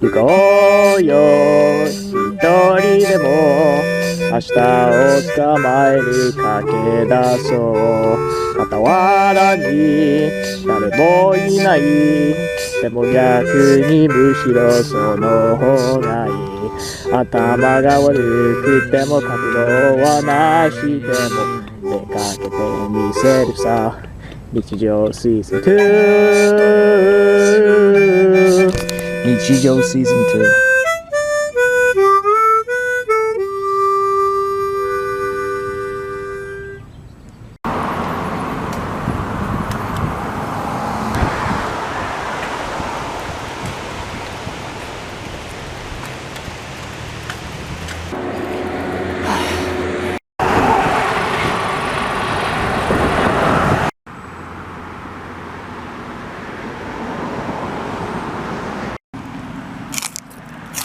行こうよ一人でも明日を捕まえに駆け出そう。傍らに誰もいない。でも逆にむしろその方がいい。頭が悪くても覚悟はなしでも出かけてみせるさ。日常シーズン2。日常シーズン2。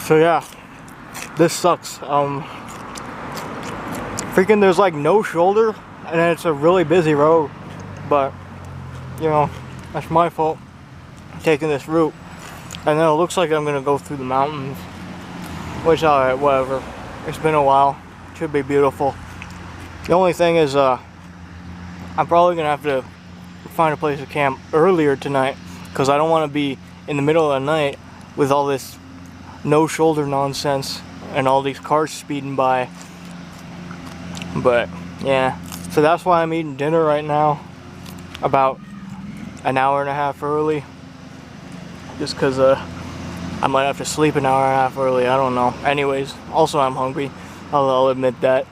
So yeah, this sucks. Freaking there's like no shoulder and it's a really busy road, but you know, that's my fault taking this route. And then it looks like I'm gonna go through the mountains, which alright, whatever. It's been a while, should be beautiful. The only thing is I'm probably gonna have to find a place to camp earlier tonight because I don't want to be in the middle of the night with all this no shoulder nonsense and all these cars speeding by. But yeah, so that's why I'm eating dinner right now about an hour and a half early, just because I might have to sleep an hour and a half early, I don't know. Anyways, also I'm hungry, I'll admit that.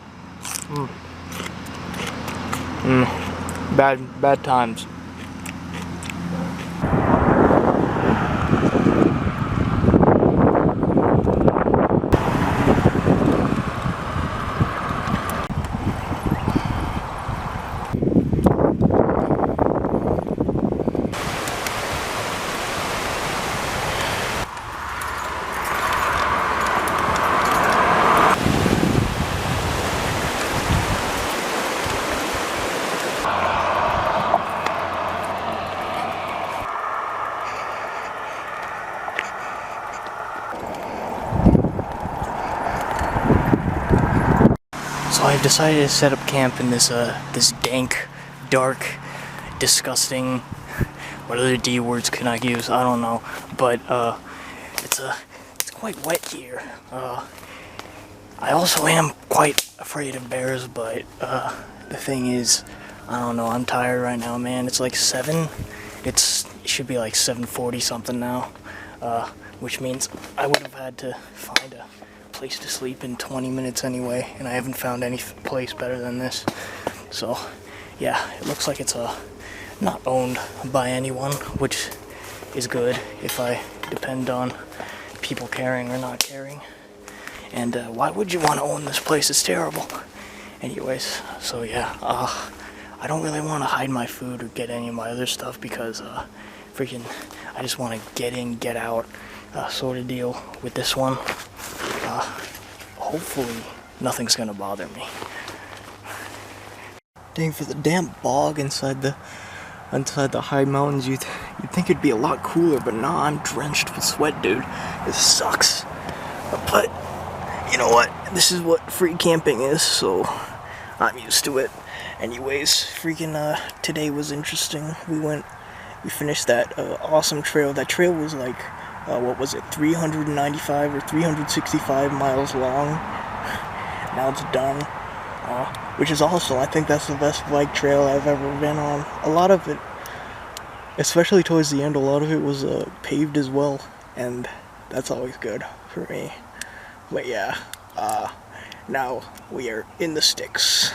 Bad times. So I've decided to set up camp in this this dank, dark, disgusting, what other D words can I use? I don't know. But it's quite wet here. I also am quite afraid of bears, but the thing is, I don't know, I'm tired right now, man. It's like 7. It should be like 7:40 something now. Which means I would have had to find a place to sleep in 20 minutes anyway, and I haven't found any place better than this. So yeah, it looks like it's not owned by anyone, which is good if I depend on people caring or not caring. And why would you want to own this place? It's terrible. Anyways, so yeah, I don't really want to hide my food or get any of my other stuff because freaking I just want to get in, get out sort of deal with this one. Hopefully nothing's gonna bother me. Dang, for the damn bog inside the high mountains, you'd think it'd be a lot cooler, but nah, I'm drenched with sweat, dude. This sucks. But you know what? This is what free camping is, so I'm used to it. Anyways, freaking today was interesting. We finished that awesome trail. That trail was like what was it, 395 or 365 miles long. Now it's done, which is also, I think that's the best bike trail I've ever been on. A lot of it, especially towards the end, a lot of it was paved as well, and that's always good for me. But yeah, now we are in the sticks.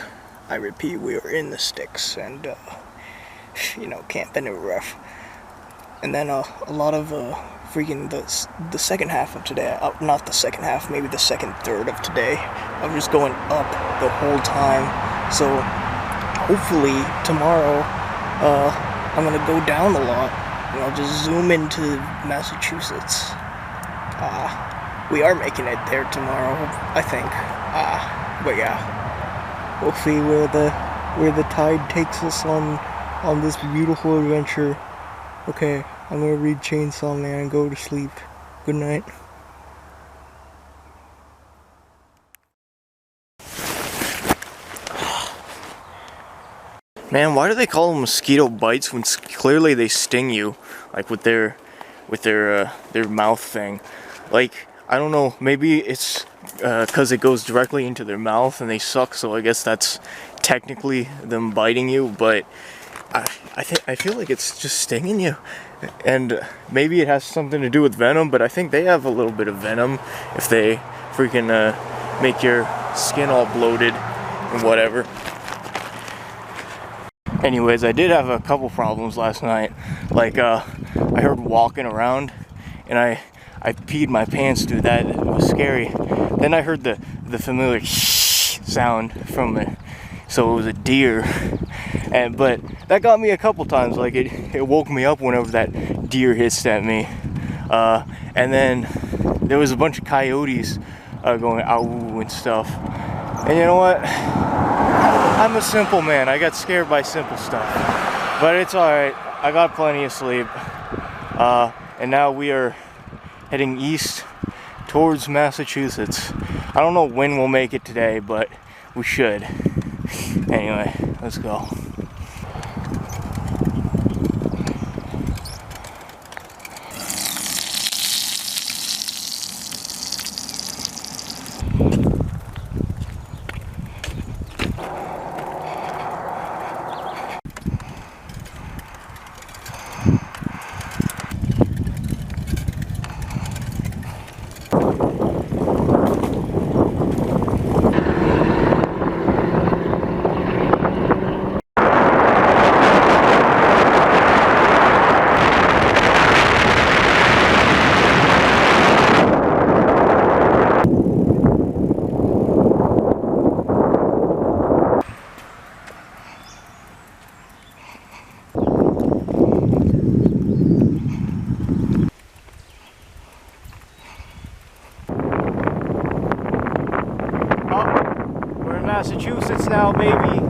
I repeat, we are in the sticks, and you know, camping is rough. And then a lot of freaking the second half of today, not the second half, maybe the second third of today, I'm just going up the whole time. So hopefully tomorrow I'm gonna go down a lot and I'll just zoom into Massachusetts. We are making it there tomorrow, I think. But yeah, we'll see where the tide takes us on this beautiful adventure. Okay, I'm gonna read Chainsaw Man and go to sleep. Good night. Man, why do they call them mosquito bites when clearly they sting you, like with their mouth thing? Like, I don't know, maybe it's because it goes directly into their mouth and they suck, so I guess that's technically them biting you, but I feel like it's just stinging you. And maybe it has something to do with venom, but I think they have a little bit of venom if they freaking make your skin all bloated and whatever. Anyways, I did have a couple problems last night. Like, I heard walking around and I peed my pants, dude. That was scary. Then I heard the familiar sound from it. So it was a deer. But that got me a couple times. Like, it woke me up whenever that deer hissed at me. And then there was a bunch of coyotes going ow and stuff. And you know what? I'm a simple man. I got scared by simple stuff. But it's alright. I got plenty of sleep. And now we are heading east towards Massachusetts. I don't know when we'll make it today, but we should. Anyway, let's go. Massachusetts now, baby.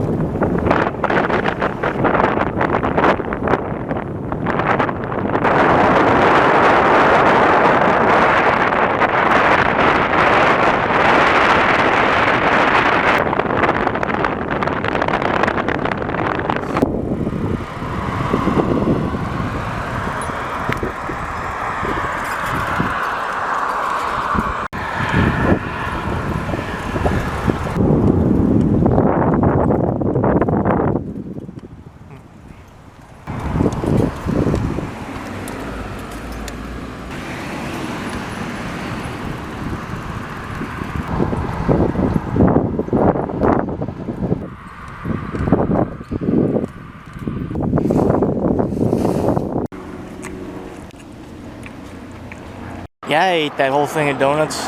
Yeah, I ate that whole thing of donuts.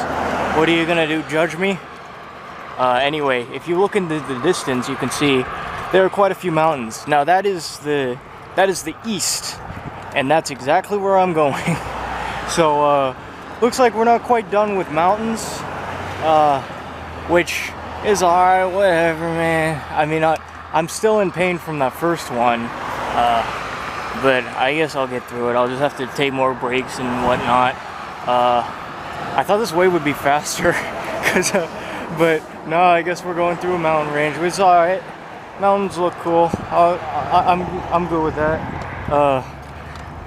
What are you gonna do, judge me? Anyway, if you look into the distance, you can see there are quite a few mountains. Now that is the east, and that's exactly where I'm going. So, looks like we're not quite done with mountains, which is alright, whatever, man. I mean, I'm still in pain from that first one, but I guess I'll get through it. I'll just have to take more breaks and whatnot. I thought this way would be faster, but no, I guess we're going through a mountain range, which is alright. Mountains look cool. I'm good with that.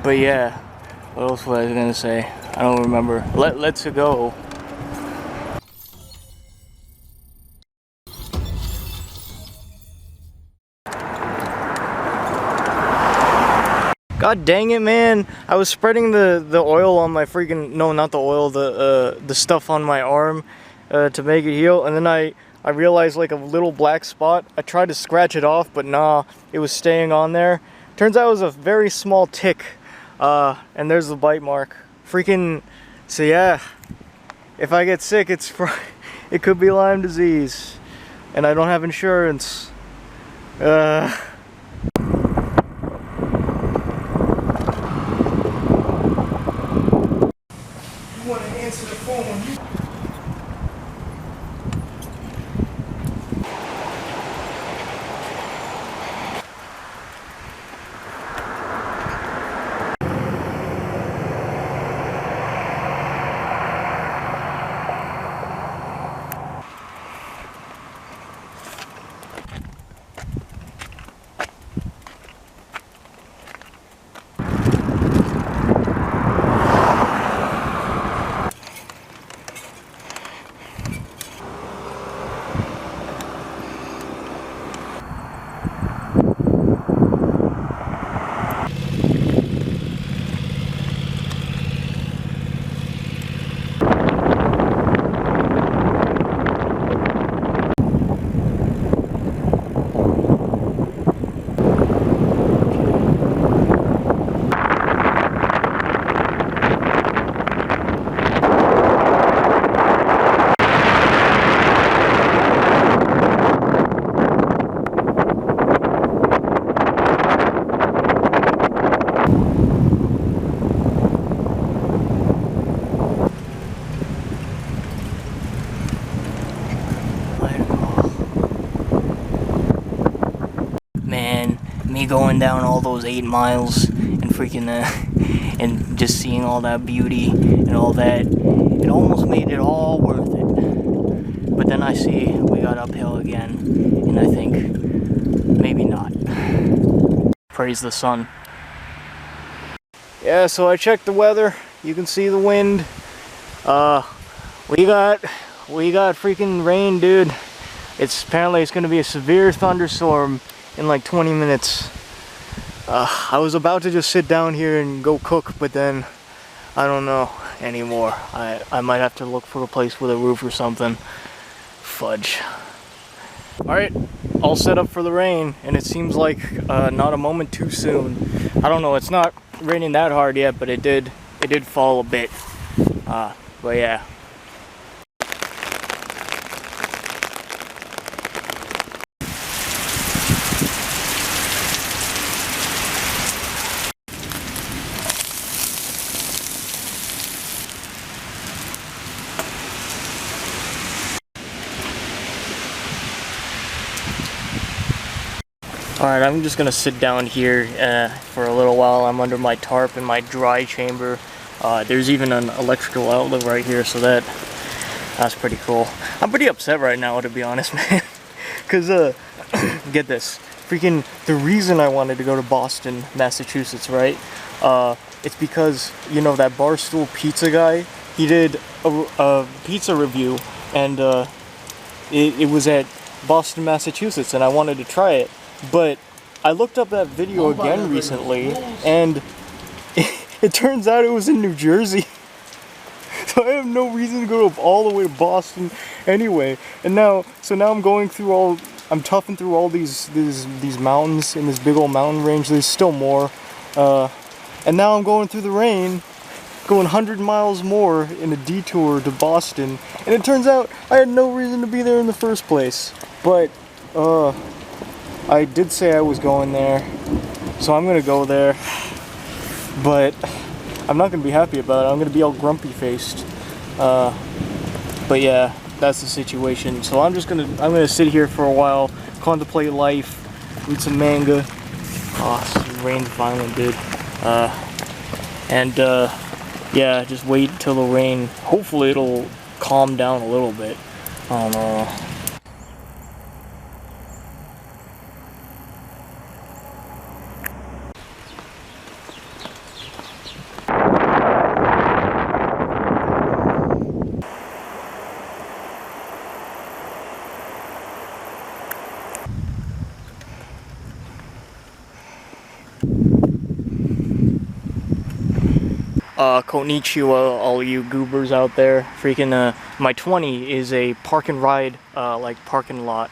But yeah, what else was I gonna say? I don't remember. Let's go. God dang it, man. I was spreading the oil on my freaking, no, not the oil, the stuff on my arm to make it heal, and then I realized like a little black spot. I tried to scratch it off, but nah, it was staying on there. Turns out it was a very small tick, and there's the bite mark. Freaking, so yeah, if I get sick, it could be Lyme disease, and I don't have insurance. Want to answer the phone. going down all those 8 miles and freaking and just seeing all that beauty and all that, it almost made it all worth it. But then I see we got uphill again, and I think maybe not. Praise the sun. Yeah, so I checked the weather. You can see the wind. We got freaking rain, dude. Apparently it's gonna be a severe thunderstorm in like 20 minutes. I was about to just sit down here and go cook, but then I don't know anymore. I might have to look for a place with a roof or something. Fudge. Alright, all set up for the rain, and it seems like not a moment too soon. I don't know, it's not raining that hard yet, but it did fall a bit. But yeah. Alright, I'm just gonna sit down here for a little while. I'm under my tarp in my dry chamber. There's even an electrical outlet right here, so that's pretty cool. I'm pretty upset right now, to be honest, man. Cause get this, freaking the reason I wanted to go to Boston, Massachusetts, right? It's because, you know, that Barstool Pizza guy, he did a pizza review, and it was at Boston, Massachusetts, and I wanted to try it. But I looked up that video again recently, and it turns out it was in New Jersey. So I have no reason to go all the way to Boston anyway. And now I'm going through I'm toughing through all these mountains in this big old mountain range. There's still more. And now I'm going through the rain, going 100 miles more in a detour to Boston. And it turns out I had no reason to be there in the first place. But, I did say I was going there, so I'm gonna go there, but I'm not gonna be happy about it. I'm gonna be all grumpy faced. But yeah, that's the situation. So I'm gonna sit here for a while, contemplate life, read some manga. Oh, this rain's violent, dude. Yeah, just wait till the rain. Hopefully it'll calm down a little bit. I don't know. Konnichiwa, all you goobers out there. Freaking, my 20 is a park and ride, like parking lot.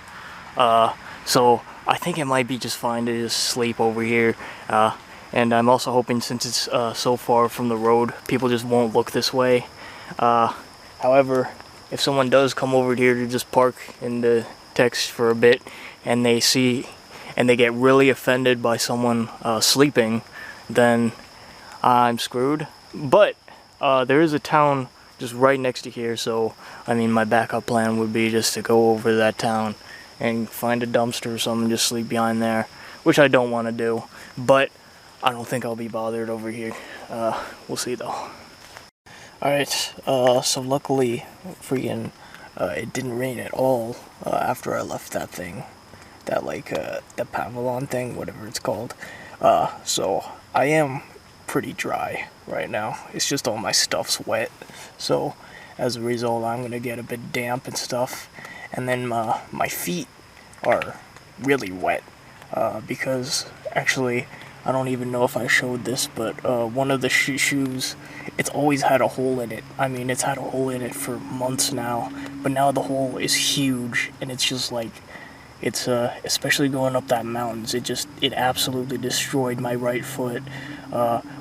So I think it might be just fine to just sleep over here. And I'm also hoping, since it's so far from the road, people just won't look this way. However, if someone does come over here to just park in the text for a bit, and they get really offended by someone sleeping, then I'm screwed. But there is a town just right next to here, so I mean, my backup plan would be just to go over to that town and find a dumpster or something, just sleep behind there, which I don't want to do, but I don't think I'll be bothered over here. We'll see though. Alright, so luckily, freaking, it didn't rain at all after I left that thing. That, like, the Pavilion thing, whatever it's called. So I am pretty dry right now. It's just all my stuff's wet. So as a result, I'm gonna get a bit damp and stuff. And then my feet are really wet because actually, I don't even know if I showed this, but one of the shoes, it's always had a hole in it. I mean, it's had a hole in it for months now, but now the hole is huge, and it's just like, it's especially going up that mountains, it absolutely destroyed my right foot,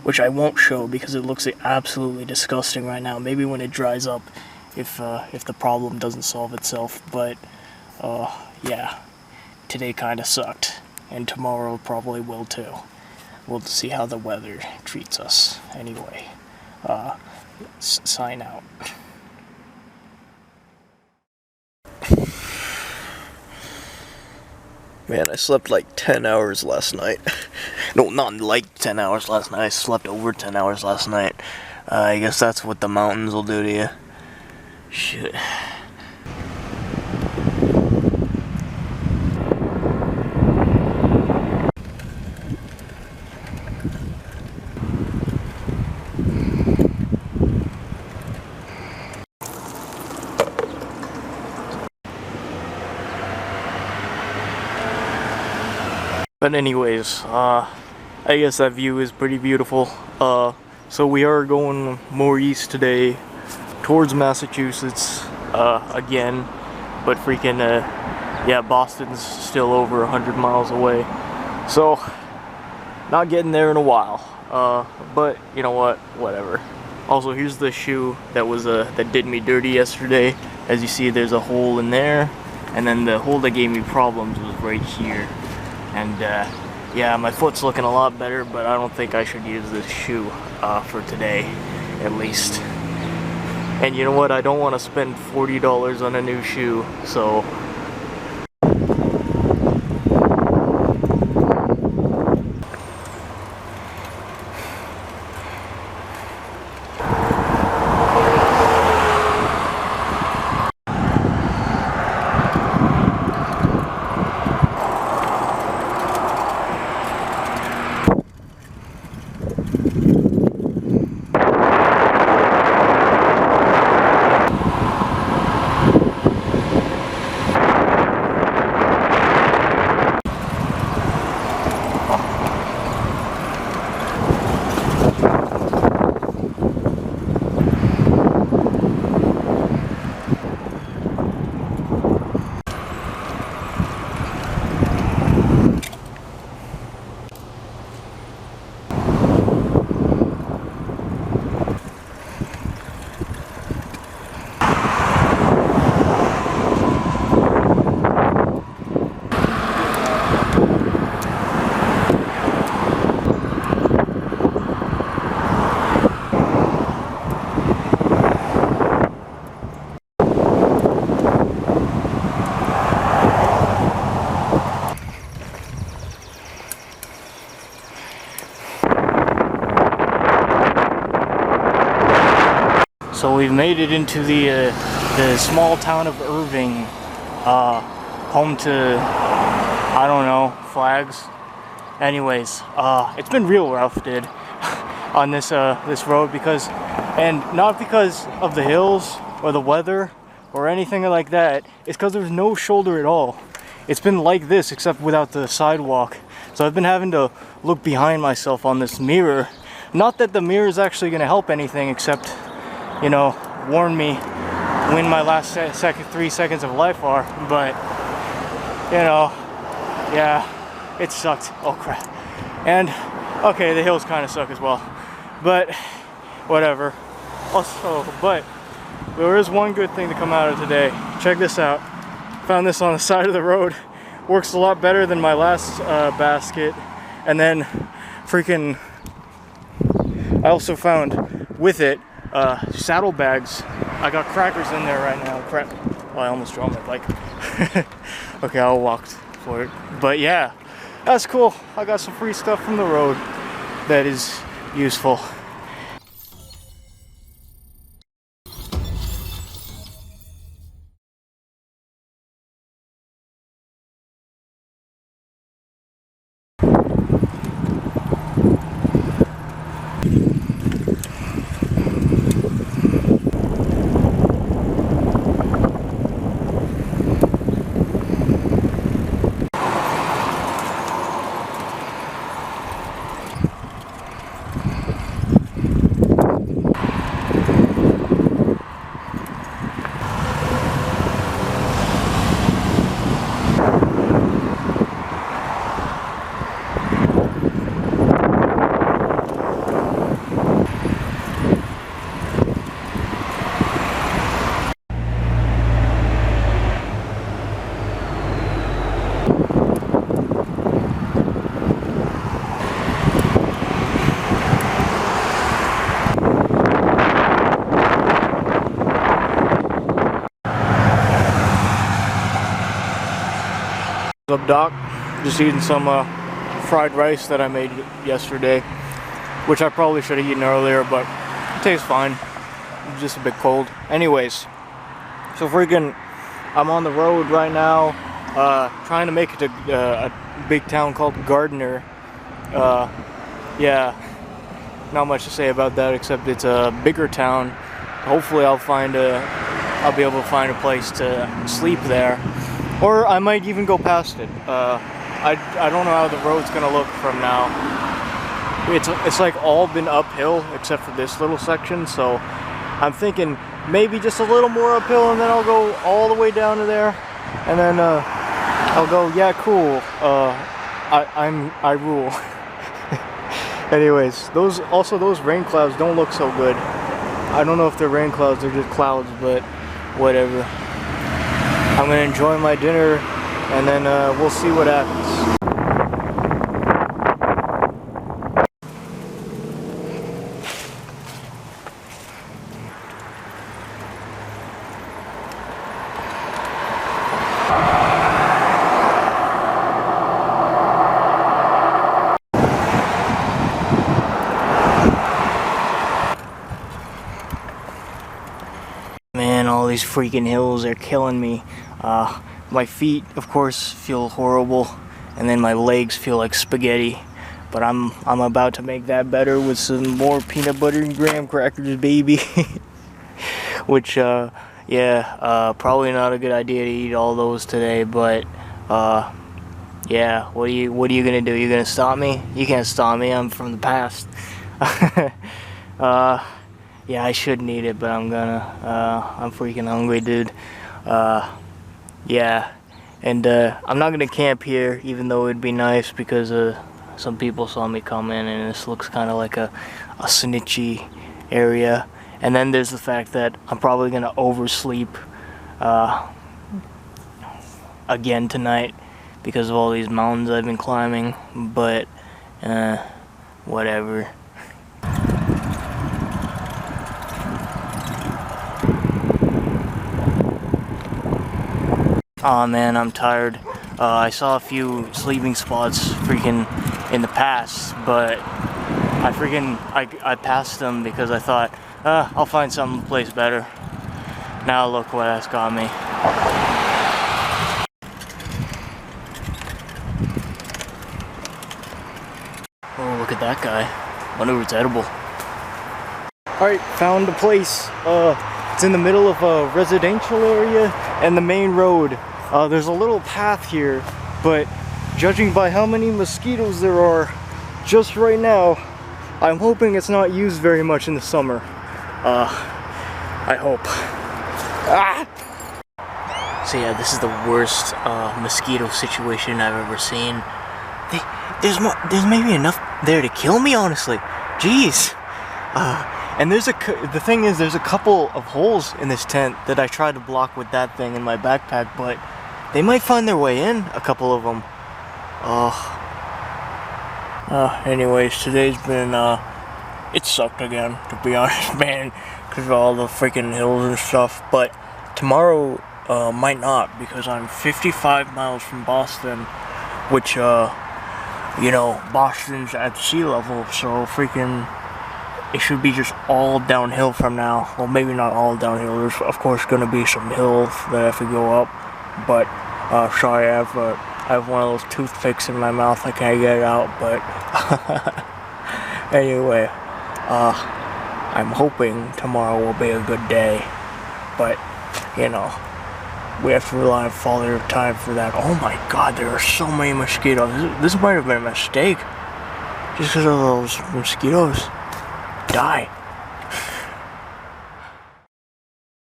which I won't show because it looks absolutely disgusting right now. Maybe when it dries up, if the problem doesn't solve itself. But yeah, today kind of sucked, and tomorrow probably will too. We'll see how the weather treats us. Anyway, sign out. Man, I slept like 10 hours last night. No, not like 10 hours last night. I slept over 10 hours last night. I guess that's what the mountains will do to you. Shit. But anyways, I guess that view is pretty beautiful. So we are going more east today, towards Massachusetts, again. But freaking, yeah, Boston's still over 100 miles away. So, not getting there in a while. But you know what? Whatever. Also, here's the shoe that was that did me dirty yesterday. As you see, there's a hole in there, and then the hole that gave me problems was right here. And yeah, my foot's looking a lot better, but I don't think I should use this shoe for today, at least. And you know what? I don't want to spend $40 on a new shoe, so. So we've made it into the small town of Irving, home to, I don't know, flags. Anyways, it's been real rough, dude, on this road and not because of the hills or the weather or anything like that. It's because there's no shoulder at all. It's been like this except without the sidewalk. So I've been having to look behind myself on this mirror. Not that the mirror is actually going to help anything except, you know, warn me when my last 3 seconds of life are, but, you know, yeah, it sucked. Oh crap. And, okay, the hills kind of suck as well, but whatever. Also, but there is one good thing to come out of today. Check this out. Found this on the side of the road. Works a lot better than my last basket. And then freaking, I also found with it saddlebags. I got crackers in there right now. Crap. Well, I almost dropped my bike. Okay, I'll walk for it. But yeah, that's cool. I got some free stuff from the road that is useful. What's up, Doc? Just eating some fried rice that I made yesterday, which I probably should have eaten earlier, but it tastes fine. It's just a bit cold. Anyways, so freaking, I'm on the road right now, trying to make it to a big town called Gardner. Yeah, not much to say about that except it's a bigger town. Hopefully I'll be able to find a place to sleep there, or I might even go past it. I don't know how the road's gonna look from now. It's like all been uphill except for this little section, so I'm thinking maybe just a little more uphill and then I'll go all the way down to there, and then I'll go, yeah, cool, I rule. Anyways, those rain clouds don't look so good. I don't know if they're rain clouds or just clouds, but whatever. I'm gonna enjoy my dinner and then we'll see what happens. Man, all these freaking hills are killing me. My feet, of course, feel horrible, and then my legs feel like spaghetti. But I'm about to make that better with some more peanut butter and graham crackers, baby. Which, yeah, probably not a good idea to eat all those today. But, yeah, what are you gonna do? You gonna stop me? You can't stop me. I'm from the past. Yeah, I shouldn't eat it, but I'm gonna. I'm freaking hungry, dude. Yeah, and I'm not gonna camp here, even though it'd be nice because some people saw me come in, and this looks kind of like a snitchy area. And then there's the fact that I'm probably gonna oversleep again tonight because of all these mountains I've been climbing. But whatever. Aw, man, I'm tired. I saw a few sleeping spots freaking in the past, but I passed them because I thought, I'll find some place better. Now look what that's got me. Oh, look at that guy. Wonder if it's edible. Alright, found a place. It's in the middle of a residential area and the main road. There's a little path here, but judging by how many mosquitoes there are just right now, I'm hoping it's not used very much in the summer. I hope. Ah! So yeah, this is the worst mosquito situation I've ever seen. There's maybe enough there to kill me, honestly. Jeez. And the thing is, there's a couple of holes in this tent that I tried to block with that thing in my backpack, but they might find their way in, a couple of them. Anyways, today's been, it sucked again, to be honest, man, because of all the freaking hills and stuff. But tomorrow, might not, because I'm 55 miles from Boston, which, you know, Boston's at sea level, so freaking, it should be just all downhill from now. Well, maybe not all downhill. There's, of course, going to be some hills that I have to go up. But, sorry, I have one of those toothpicks in my mouth. I can't get it out, but anyway, I'm hoping tomorrow will be a good day. But, you know, we have to rely on Father Time for that. Oh my God, there are so many mosquitoes. This might have been a mistake. Just because of those mosquitoes. Die.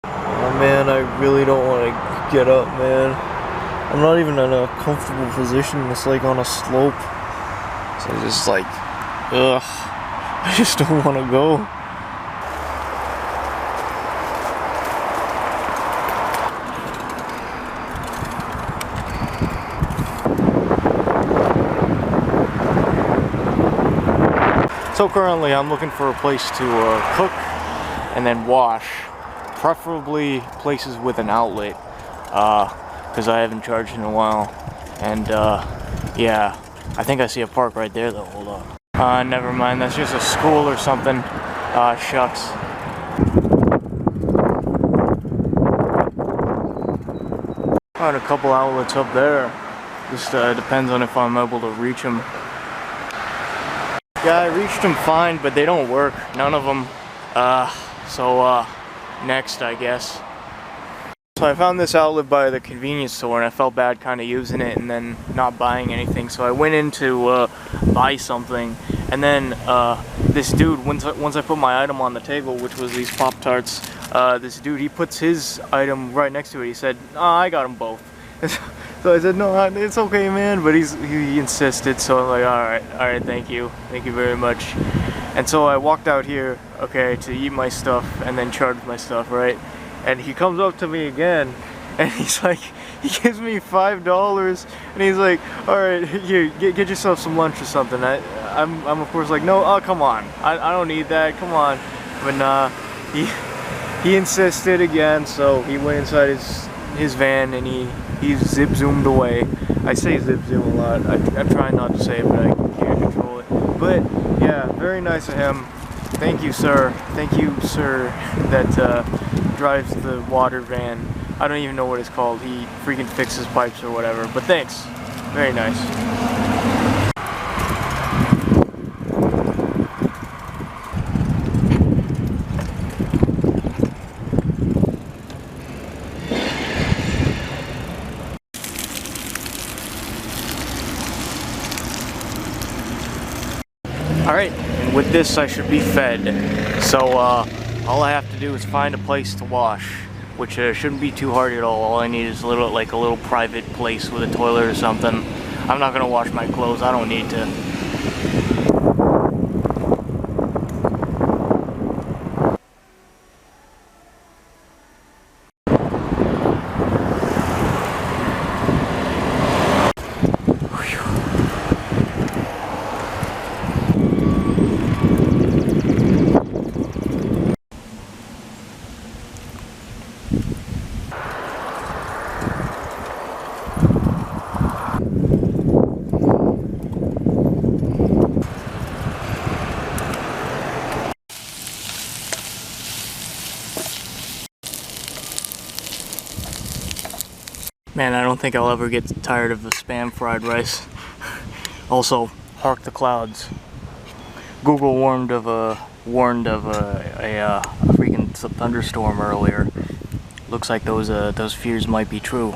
Oh man, I really don't want to get up, man. I'm not even in a comfortable position. It's like on a slope. So it's just like, ugh. I just don't want to go. So currently I'm looking for a place to cook and then wash, preferably places with an outlet, because I haven't charged in a while, and Yeah, I think I see a park right there though, hold on. Never mind, that's just a school or something. Shucks. Found a couple outlets up there. Just depends on if I'm able to reach them. Yeah, I reached them fine, but they don't work. None of them. Next, I guess. So I found this outlet by the convenience store, and I felt bad kind of using it and then not buying anything. So I went in to buy something, and then this dude, once I put my item on the table, which was these Pop-Tarts, this dude, he puts his item right next to it. He said, "Oh, I got them both." So I said, "No, it's okay, man." But he insisted, so I'm like, all right, thank you very much. And so I walked out here, okay, to eat my stuff and then charge my stuff, right? And he comes up to me again, and he's like, he gives me $5, and he's like, "All right, here, get yourself some lunch or something." I'm of course like, "No, oh come on, I don't need that, come on." But nah, he insisted again, so he went inside his van and he zip-zoomed away. I say zip-zoom a lot. I'm trying not to say it, but I can't control it. But yeah, very nice of him. Thank you, sir. Thank you, sir, that drives the water van. I don't even know what it's called. He freaking fixes pipes or whatever. But thanks. Very nice. Alright, and with this I should be fed. So all I have to do is find a place to wash, which shouldn't be too hard at all. All I need is a little private place with a toilet or something. I'm not gonna wash my clothes, I don't need to. Man, I don't think I'll ever get tired of the Spam fried rice. Also, hark the clouds. Google warned of a freaking thunderstorm earlier. Looks like those fears might be true.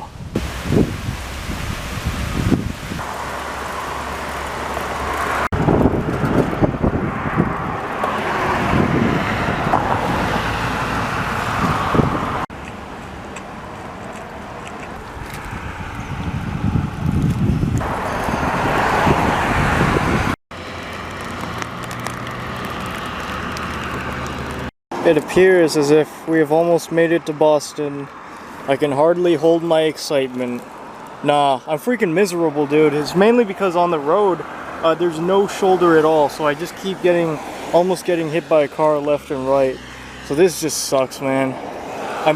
It appears as if we have almost made it to Boston. I can hardly hold my excitement. Nah, I'm freaking miserable, dude. It's mainly because on the road, there's no shoulder at all, so I just keep almost getting hit by a car left and right. So this just sucks, man.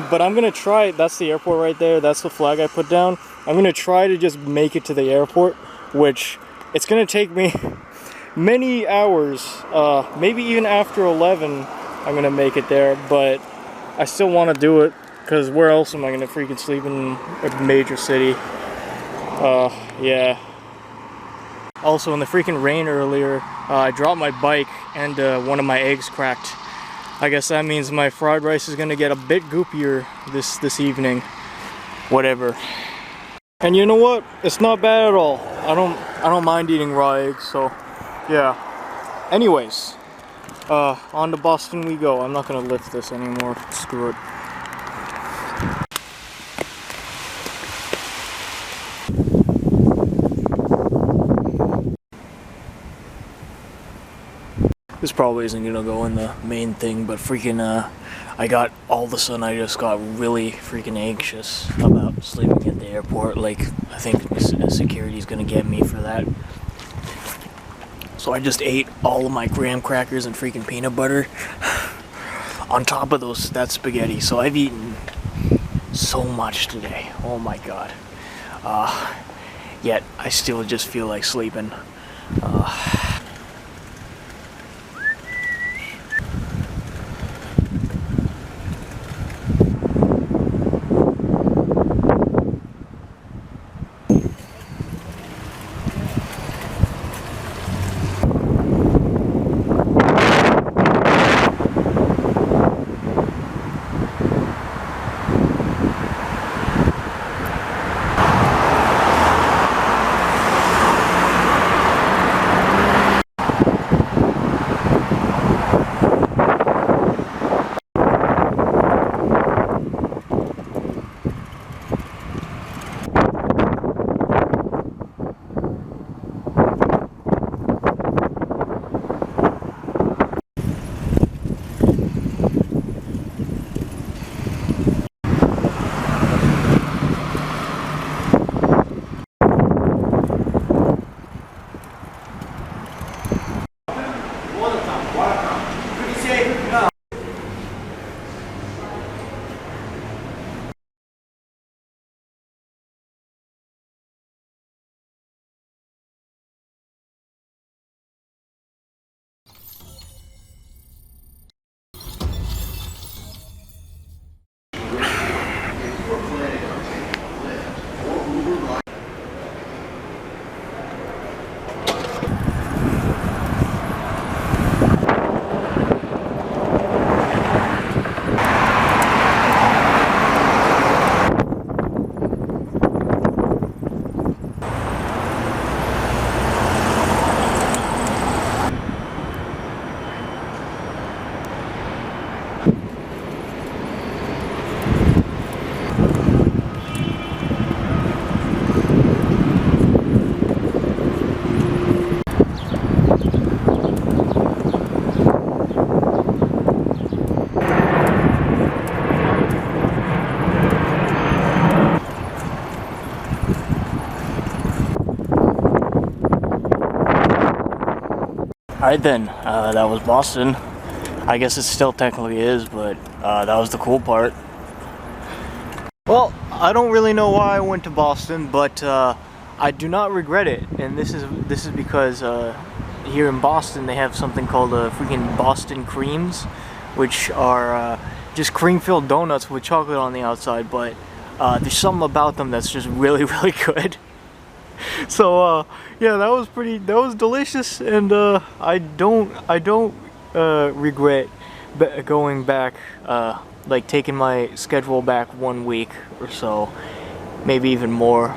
But I'm gonna try. That's the airport right there. That's the flag I put down. I'm gonna try to just make it to the airport, which it's gonna take me many hours, maybe even after 11. I'm gonna make it there, but I still want to do it because where else am I gonna freaking sleep in a major city? Yeah. Also, in the freaking rain earlier, I dropped my bike and one of my eggs cracked. I guess that means my fried rice is gonna get a bit goopier this evening. Whatever. And you know what? It's not bad at all. I don't mind eating raw eggs, so yeah. Anyways. On to Boston we go. I'm not gonna lift this anymore. Screw it. This probably isn't gonna go in the main thing, but freaking, all of a sudden I just got really freaking anxious about sleeping at the airport. Like, I think security's gonna get me for that. So I just ate all of my graham crackers and freaking peanut butter on top of that spaghetti. So I've eaten so much today. Oh my god. yet I still just feel like sleeping. Alright then, that was Boston. I guess it still technically is, but that was the cool part. Well, I don't really know why I went to Boston, but I do not regret it. And this is because here in Boston they have something called freaking Boston Creams, which are just cream-filled donuts with chocolate on the outside, but there's something about them that's just really, really good. So yeah, that was delicious, and I don't regret going back, like taking my schedule back 1 week or so, maybe even more,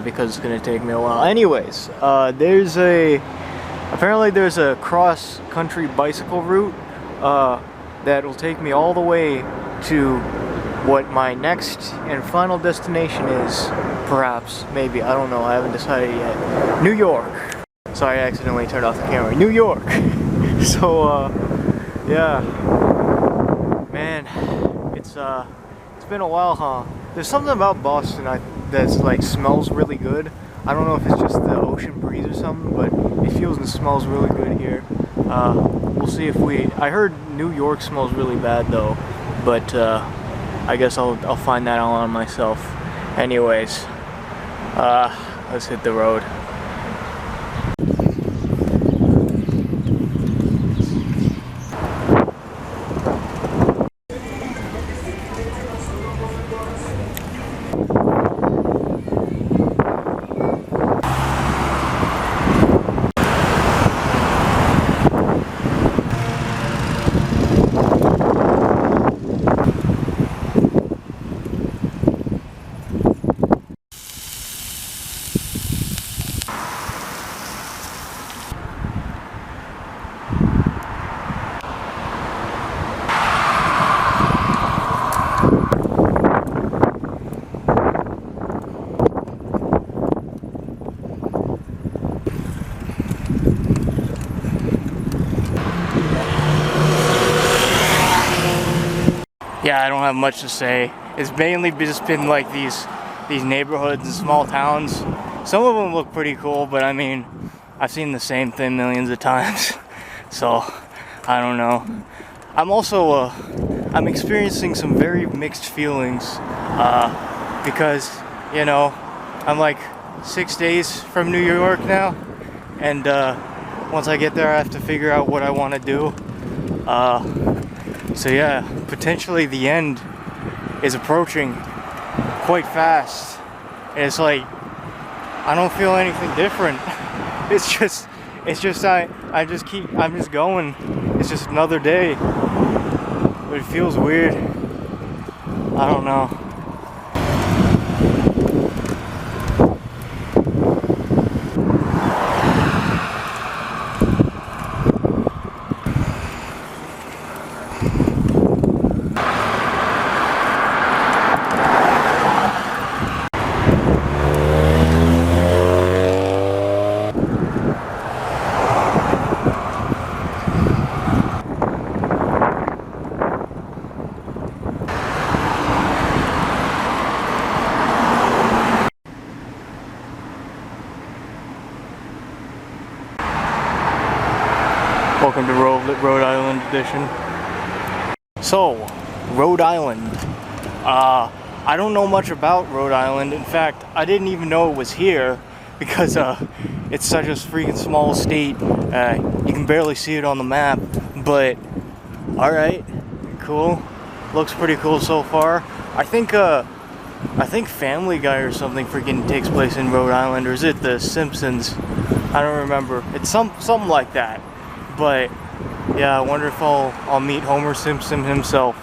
because it's gonna take me a while. Anyways, apparently there's a cross-country bicycle route that will take me all the way to what my next and final destination is. Perhaps, maybe, I don't know, I haven't decided yet. New York. Sorry, I accidentally turned off the camera. New York. So yeah, man, it's been a while, huh? There's something about Boston that's like smells really good. I don't know if it's just the ocean breeze or something, but it feels and smells really good here. We'll see if I heard New York smells really bad though, but I guess I'll find that out on myself. Anyways, let's hit the road. Yeah, I don't have much to say. It's mainly just been like these neighborhoods and small towns. Some of them look pretty cool, but I mean, I've seen the same thing millions of times. So, I don't know. I'm also, I'm experiencing some very mixed feelings, because, you know, I'm like 6 days from New York now, and once I get there I have to figure out what I want to do. So yeah, potentially the end is approaching quite fast, and it's like I don't feel anything different. It's just I'm just going. It's just another day, but it feels weird. I don't know. Welcome to Rhode Island edition. So, Rhode Island. I don't know much about Rhode Island. In fact, I didn't even know it was here because it's such a freaking small state. You can barely see it on the map. But, alright, cool. Looks pretty cool so far. I think Family Guy or something freaking takes place in Rhode Island, or is it The Simpsons? I don't remember. It's something like that. But yeah, I wonder if I'll meet Homer Simpson himself.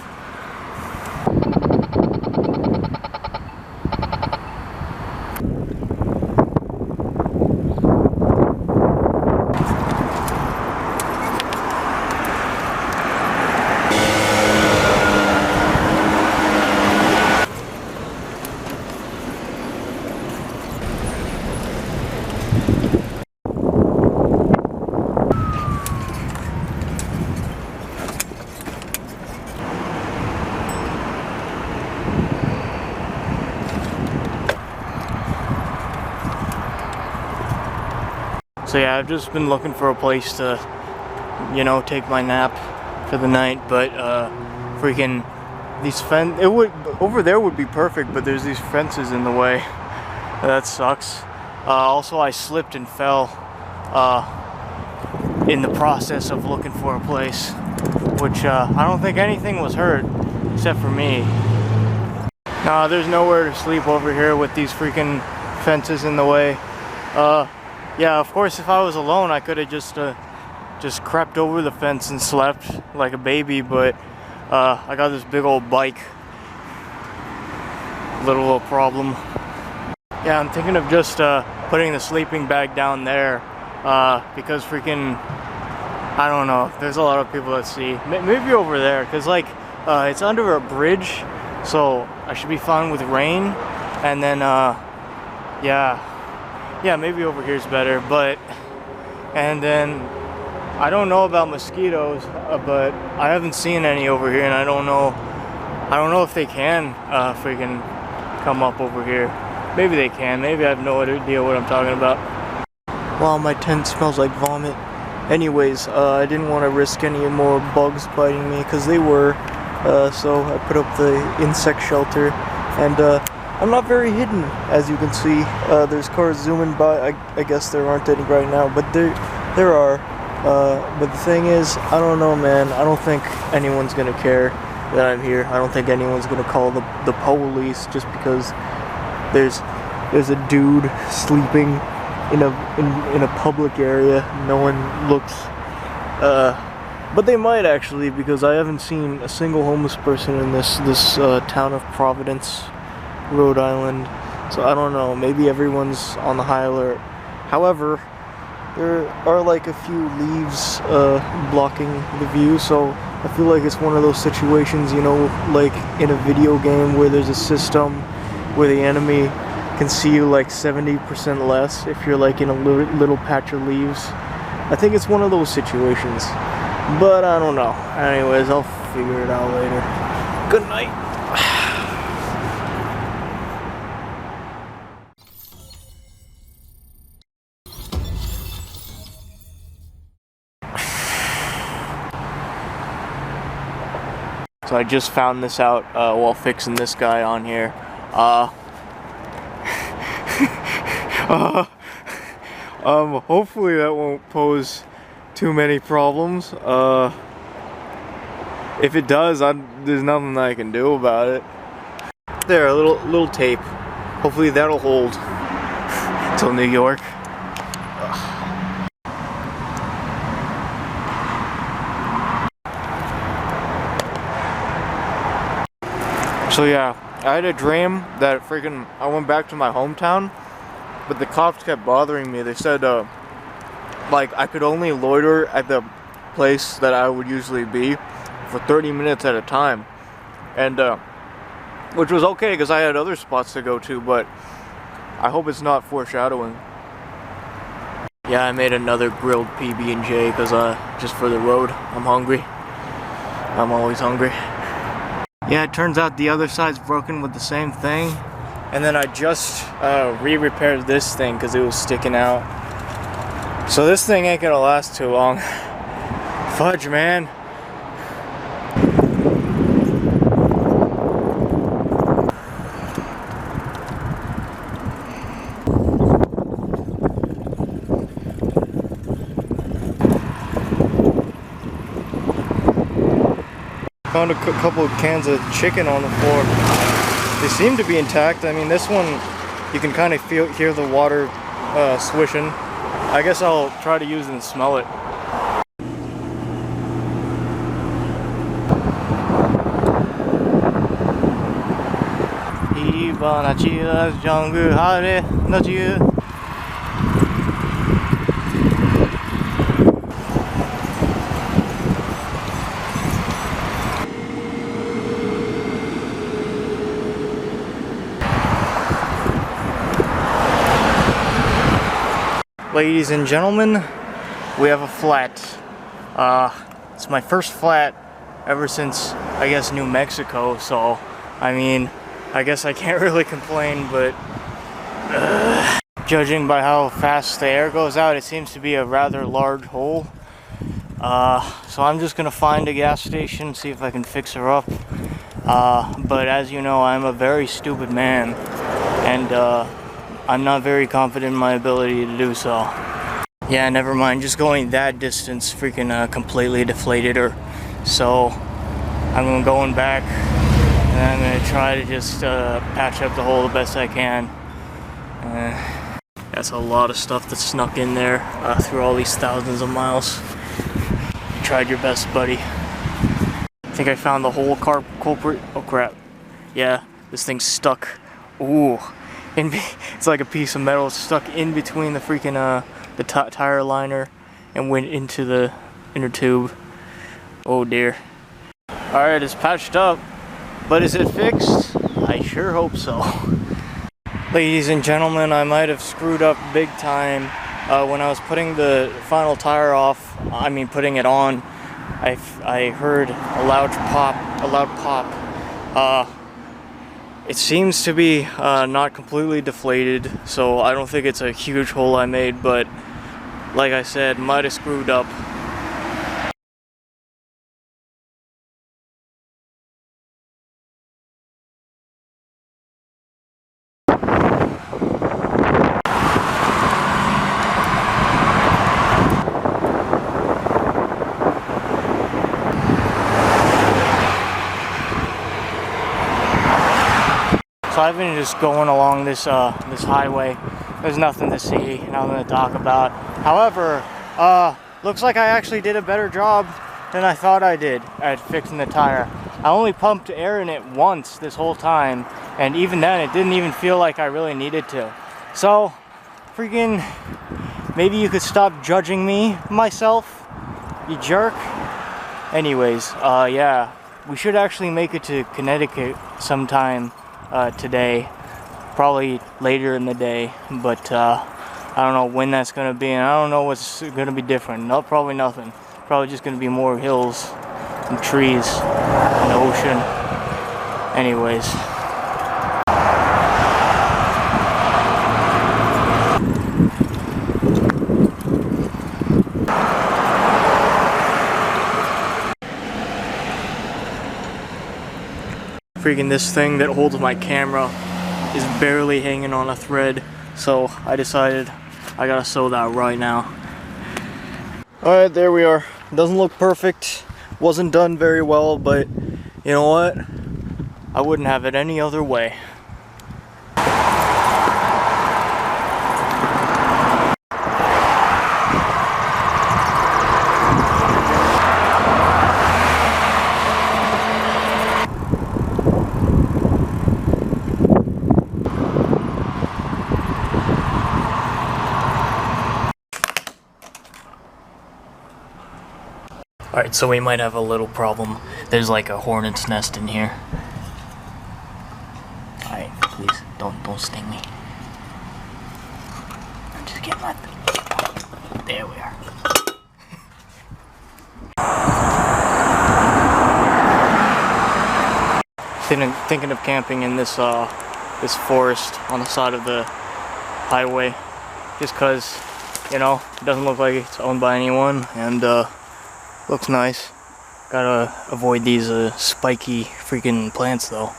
So yeah, I've just been looking for a place to, you know, take my nap for the night, but freaking these over there would be perfect, but there's these fences in the way. That sucks. Also, I slipped and fell in the process of looking for a place, which I don't think anything was hurt except for me. Nah, there's nowhere to sleep over here with these freaking fences in the way. Yeah, of course, if I was alone, I could have just crept over the fence and slept like a baby, but I got this big old bike. Little problem. Yeah, I'm thinking of just putting the sleeping bag down there because freaking, I don't know, there's a lot of people that see. Maybe over there, because like it's under a bridge, so I should be fine with rain, and then yeah, maybe over here's better, and then I don't know about mosquitoes, but I haven't seen any over here, and I don't know if they can freaking come up over here. Maybe they can, maybe I have no idea what I'm talking about. Wow, my tent smells like vomit. Anyways, I didn't want to risk any more bugs biting me, because they were, so I put up the insect shelter, and I'm not very hidden, as you can see. There's cars zooming by. I guess there aren't any right now, but there are. But the thing is, I don't know, man. I don't think anyone's gonna care that I'm here. I don't think anyone's gonna call the police just because there's a dude sleeping in a public area. No one looks. But they might actually, because I haven't seen a single homeless person in this town of Providence, Rhode Island. So I don't know, maybe everyone's on the high alert. However, there are like a few leaves blocking the view, so I feel like it's one of those situations, you know, like in a video game where there's a system where the enemy can see you like 70% less if you're like in a little patch of leaves. I think it's one of those situations, but I don't know. Anyways, I'll figure it out later. Good night. So I just found this out while fixing this guy on here. Hopefully that won't pose too many problems. If it does, there's nothing I can do about it. There, a little tape. Hopefully that'll hold till New York. So yeah, I had a dream that I went back to my hometown, but the cops kept bothering me. They said, like, I could only loiter at the place that I would usually be for 30 minutes at a time. And, which was okay, because I had other spots to go to, but I hope it's not foreshadowing. Yeah, I made another grilled PB&J, because, just for the road, I'm hungry. I'm always hungry. Yeah, it turns out the other side's broken with the same thing. And then I just re-repaired this thing because it was sticking out. So this thing ain't gonna last too long. Fudge, man. Found a couple of cans of chicken on the floor. They seem to be intact. I mean, this one, you can kind of hear the water swishing. I guess I'll try to use it and smell it. Ladies and gentlemen, we have a flat. It's my first flat ever since, I guess, New Mexico, so, I mean, I guess I can't really complain, but judging by how fast the air goes out, it seems to be a rather large hole. So I'm just gonna find a gas station, see if I can fix her up. But as you know, I'm a very stupid man, and I'm not very confident in my ability to do so. Yeah, never mind, just going that distance freaking completely deflated her. So I'm going back and I'm gonna try to just patch up the hole the best I can. That's a lot of stuff that snuck in there through all these thousands of miles. You tried your best, buddy. I think I found the whole culprit. Oh crap. Yeah, this thing's stuck. Ooh. It's like a piece of metal stuck in between the freaking the tire liner and went into the inner tube. Oh dear. Alright, it's patched up, but is it fixed? I sure hope so. Ladies and gentlemen, I might have screwed up big time when I was putting the final tire off. I mean, putting it on. I heard a loud pop. It seems to be not completely deflated, so I don't think it's a huge hole I made, but like I said, might have screwed up. So I've been just going along this this highway. There's nothing to see, nothing to talk about. However, looks like I actually did a better job than I thought I did at fixing the tire. I only pumped air in it once this whole time, and even then it didn't even feel like I really needed to. So, freaking, maybe you could stop judging me, myself, you jerk. Anyways, yeah, we should actually make it to Connecticut sometime today, probably later in the day, but I don't know when that's gonna be, and I don't know what's gonna be different. No, probably nothing. Probably just gonna be more hills and trees and ocean. Anyways. Freaking this thing that holds my camera is barely hanging on a thread, so I decided I gotta sew that right now. Alright, there we are. Doesn't look perfect, wasn't done very well, but you know what? I wouldn't have it any other way. Alright, so we might have a little problem. There's like a hornet's nest in here. Alright, please, don't sting me. I'm just getting my... There we are. Thinking of camping in this this forest on the side of the highway, just cause, you know, it doesn't look like it's owned by anyone, and looks nice. Gotta avoid these spiky freaking plants though.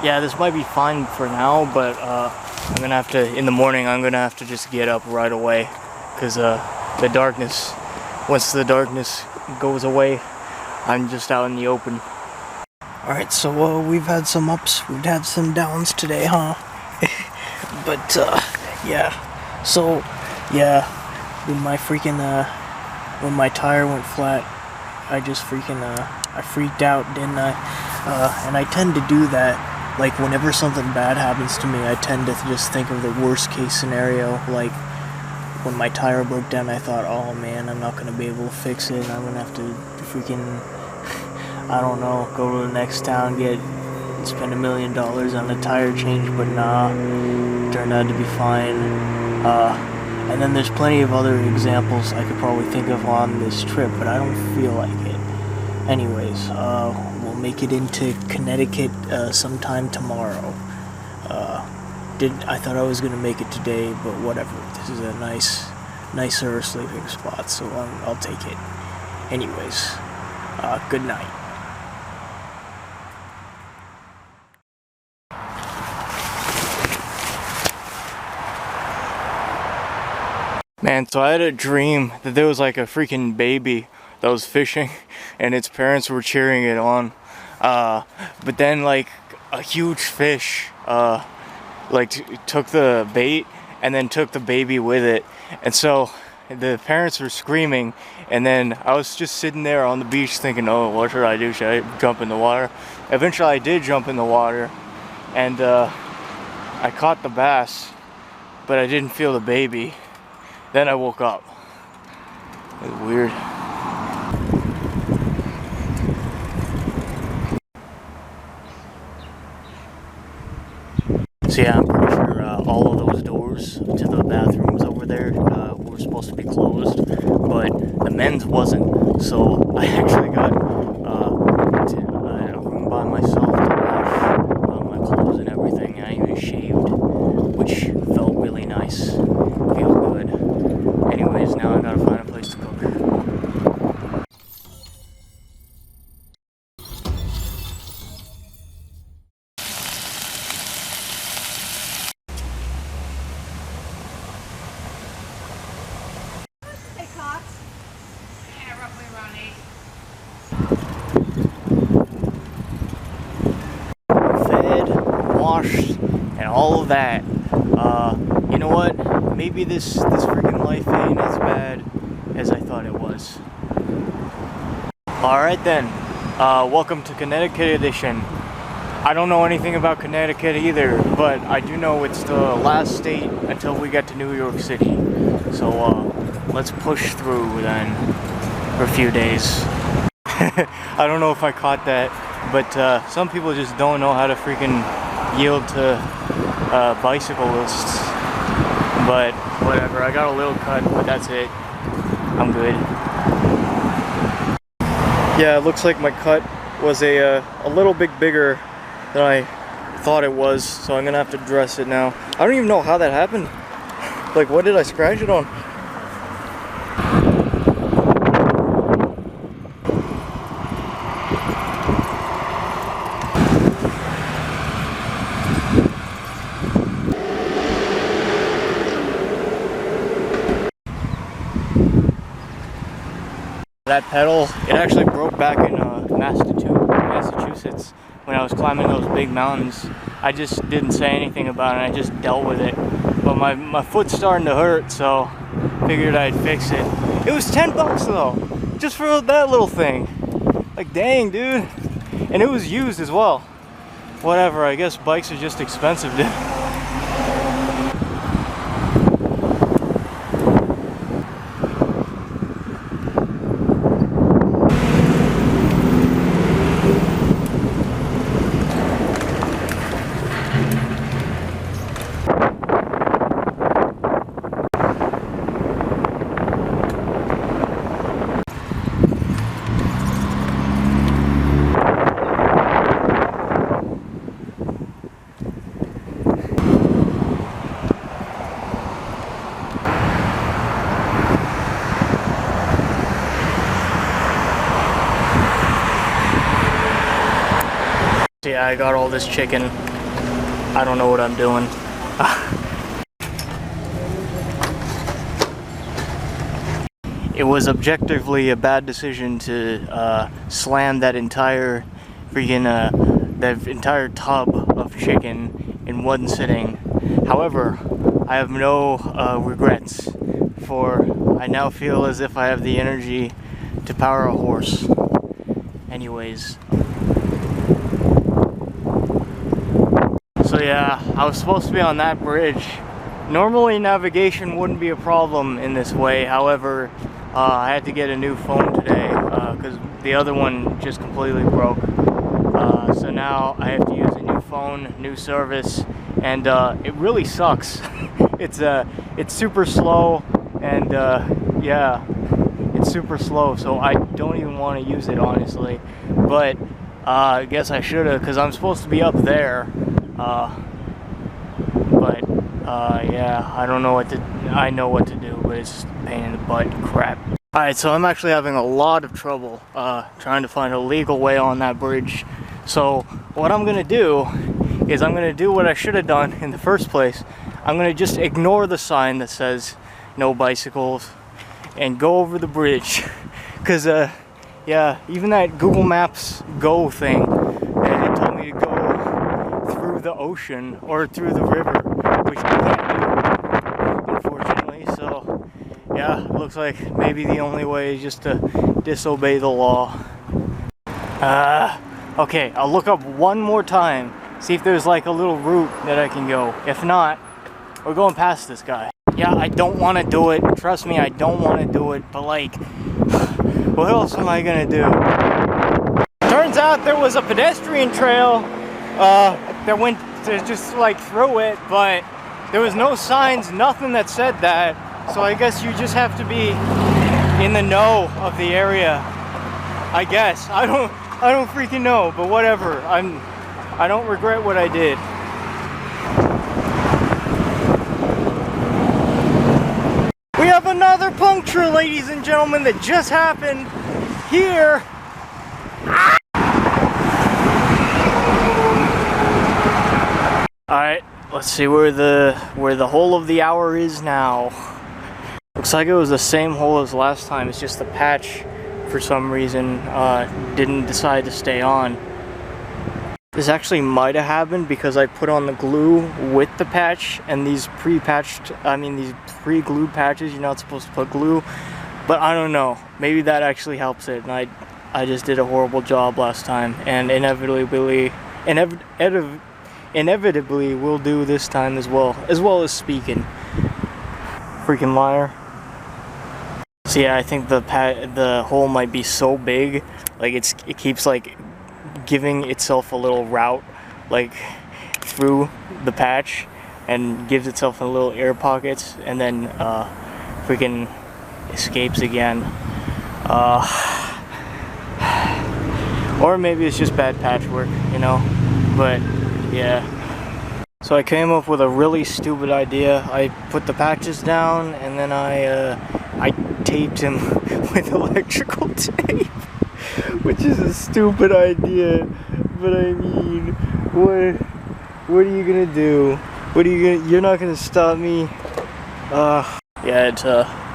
Yeah, this might be fine for now, but I'm gonna have to, in the morning, I'm gonna have to just get up right away, cause the darkness, once the darkness goes away, I'm just out in the open. Alright, so we've had some ups, we've had some downs today, huh? But yeah, so yeah, when my freaking when my tire went flat, I just freaking I freaked out, didn't I? And I tend to do that, like whenever something bad happens to me, I tend to just think of the worst case scenario. Like when my tire broke down, I thought, oh man, I'm not gonna be able to fix it, I'm gonna have to freaking, I don't know, go to the next town, spend $1 million on a tire change, but nah, turned out to be fine. And then there's plenty of other examples I could probably think of on this trip, but I don't feel like it. Anyways, we'll make it into Connecticut sometime tomorrow. I thought I was gonna make it today, but whatever. This is a nicer sleeping spot, so I'll take it. Anyways, good night. Man, so I had a dream that there was like a freaking baby that was fishing and its parents were cheering it on. But then like a huge fish took the bait and then took the baby with it. And so the parents were screaming, and then I was just sitting there on the beach thinking, oh, what should I do? Should I jump in the water? Eventually I did jump in the water, and I caught the bass, but I didn't feel the baby. Then I woke up. It was weird. So yeah, I'm pretty sure all of those doors to the bathrooms over there were supposed to be closed, but the men's wasn't. So I actually got a room by myself to wash my clothes and everything. I even shaved, which felt really nice. Feels good. Anyways, now I gotta find a place to cook. Hey, Cox. Yeah, roughly around 8. Fed, washed, and all of that. You know what? Maybe this freaking life ain't as bad as I thought it was. Alright then, welcome to Connecticut edition. I don't know anything about Connecticut either, but I do know it's the last state until we get to New York City. So let's push through then for a few days. I don't know if I caught that, but some people just don't know how to freaking yield to bicyclists. But whatever, I got a little cut, but that's it. I'm good. Yeah, it looks like my cut was a little bit bigger than I thought it was, so I'm gonna have to dress it now. I don't even know how that happened. Like, what did I scratch it on? That pedal, it actually broke back in Massachusetts when I was climbing those big mountains. I just didn't say anything about it, I just dealt with it. But my foot's starting to hurt, so figured I'd fix it. It was 10 bucks though, just for that little thing. Like, dang, dude. And it was used as well. Whatever, I guess bikes are just expensive, dude. Yeah, I got all this chicken. I don't know what I'm doing. It was objectively a bad decision to slam that entire freaking that entire tub of chicken in one sitting. However, I have no regrets, for I now feel as if I have the energy to power a horse. Anyways. So yeah, I was supposed to be on that bridge. Normally navigation wouldn't be a problem in this way, however, I had to get a new phone today because the other one just completely broke. So now I have to use a new phone, new service, and it really sucks. It's super slow, and yeah, it's super slow, so I don't even want to use it, honestly. But I guess I should have, because I'm supposed to be up there. Yeah, I don't know what to, I know what to do, but it's just a pain in the butt crap. Alright, so I'm actually having a lot of trouble, trying to find a legal way on that bridge. So, what I'm gonna do is I'm gonna do what I should have done in the first place. I'm gonna just ignore the sign that says no bicycles and go over the bridge. Cause, yeah, even that Google Maps Go thing, it told me to go through the ocean or through the river, which I can't do, unfortunately. So yeah, it looks like maybe the only way is just to disobey the law. Okay, I'll look up one more time, see if there's like a little route that I can go. If not, we're going past this guy. Yeah, I don't want to do it, trust me, I don't want to do it, but like, what else am I gonna do? Turns out there was a pedestrian trail that went just like through it, but there was no signs, nothing that said that. So I guess you just have to be in the know of the area, I guess. I don't freaking know, but whatever. I don't regret what I did. We have another puncture, ladies and gentlemen, that just happened here. Alright, let's see where the hole of the hour is now. Looks like it was the same hole as last time, it's just the patch for some reason didn't decide to stay on. This actually might have happened because I put on the glue with the patch, and these these pre-glued patches, you're not supposed to put glue, but I don't know, maybe that actually helps it, and I just did a horrible job last time, and inevitably will do this time as well as speaking. Freaking liar. So yeah, I think the hole might be so big, like it keeps like giving itself a little route like through the patch and gives itself a little air pockets and then freaking escapes again. Or maybe it's just bad patchwork, you know, but yeah. So I came up with a really stupid idea. I put the patches down and then I taped him with electrical tape, which is a stupid idea, but I mean, what are you gonna do? You're not gonna stop me? Yeah, it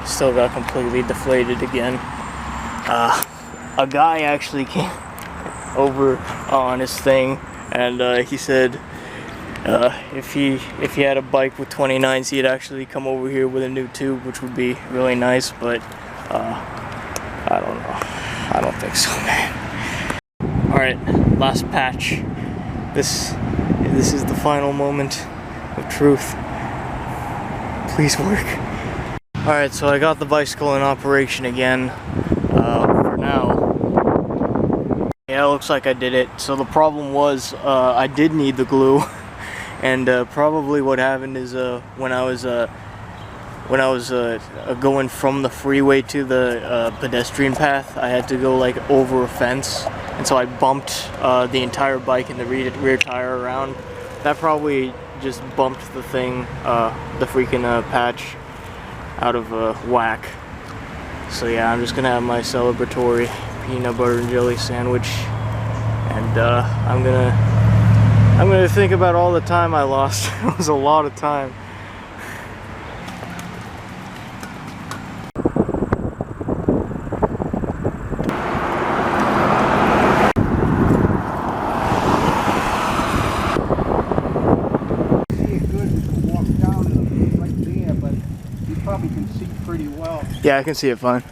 still got completely deflated again. a guy actually came over on his thing, and he said if he had a bike with 29s, he'd actually come over here with a new tube, which would be really nice. But I don't know. I don't think so, man. All right, last patch. This is the final moment of truth. Please work. All right, so I got the bicycle in operation again. For now. Yeah, it looks like I did it. So the problem was I did need the glue, and probably what happened is when I was going from the freeway to the pedestrian path, I had to go like over a fence, and so I bumped the entire bike and the rear tire around. That probably just bumped the thing, the freaking patch out of whack. So yeah, I'm just gonna have my celebratory peanut butter and jelly sandwich, and I'm gonna think about all the time I lost. It was a lot of time. Probably can see pretty well. Yeah, I can see it fine.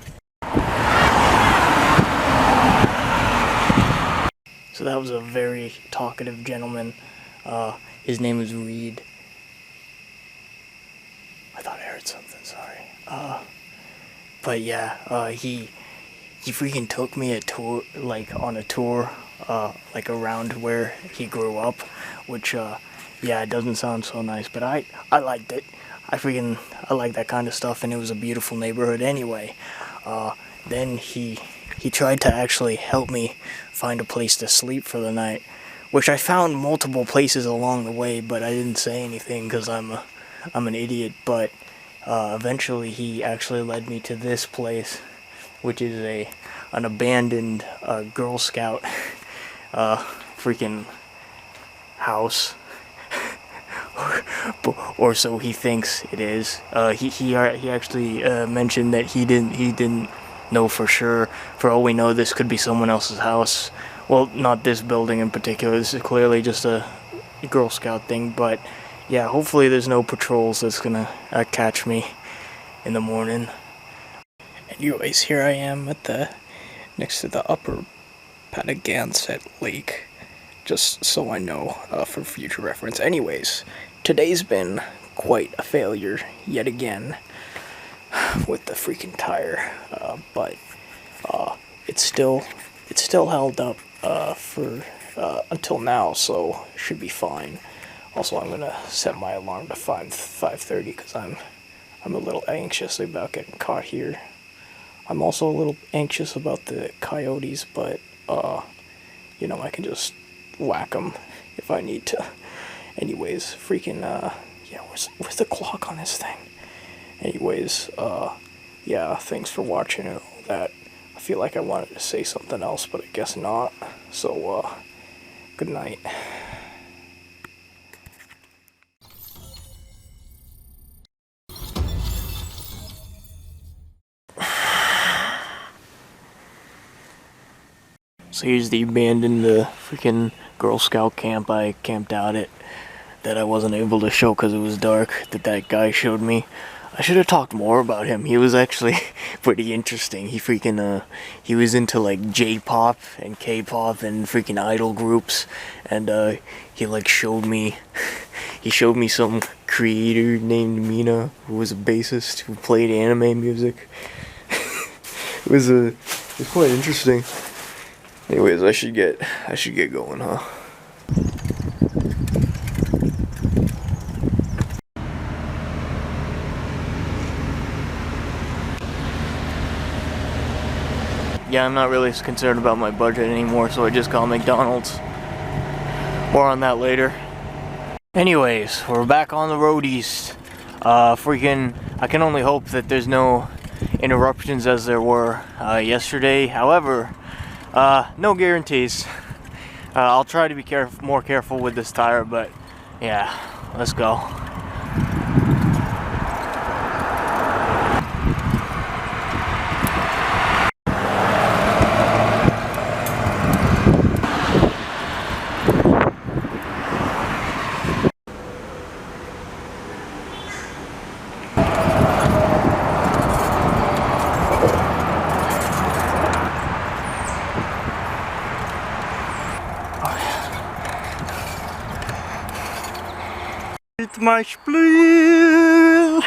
So that was a very talkative gentleman. His name was Reed. I thought I heard something, sorry. But yeah, he freaking took me on a tour, like around where he grew up, which yeah, it doesn't sound so nice, but I liked it. I like that kind of stuff, and it was a beautiful neighborhood anyway. Then he tried to actually help me find a place to sleep for the night, which I found multiple places along the way, but I didn't say anything because I'm an idiot. But eventually he actually led me to this place, which is an abandoned Girl Scout freaking house. Or so he thinks it is. He actually mentioned that he didn't know for sure. For all we know, this could be someone else's house. Well, not this building in particular. This is clearly just a Girl Scout thing. But yeah, hopefully there's no patrols that's gonna catch me in the morning. Anyways, here I am at next to the upper Patagonia Lake. Just so I know for future reference. Anyways, today's been quite a failure yet again with the freaking tire, but it's still held up for until now, so should be fine. Also, I'm gonna set my alarm to 5:30 because I'm a little anxious about getting caught here. I'm also a little anxious about the coyotes, but you know, I can just whack them if I need to. Anyways, freaking yeah, where's the clock on this thing? Anyways, yeah, thanks for watching and all that. I feel like I wanted to say something else, but I guess not. So good night. So here's the abandoned freaking Girl Scout camp I camped out at, that I wasn't able to show because it was dark, that guy showed me. I should have talked more about him. He was actually pretty interesting. He freaking, he was into like J-pop and K-pop and freaking idol groups, and he like showed me, he showed me some creator named Mina, who was a bassist who played anime music. It was quite interesting. Anyways, I should get going, huh? Yeah, I'm not really concerned about my budget anymore, so I just got McDonald's. More on that later. Anyways, we're back on the road east. Freaking, I can only hope that there's no interruptions as there were yesterday. However, no guarantees. I'll try to be more careful with this tire, but yeah, let's go. It's my spleen.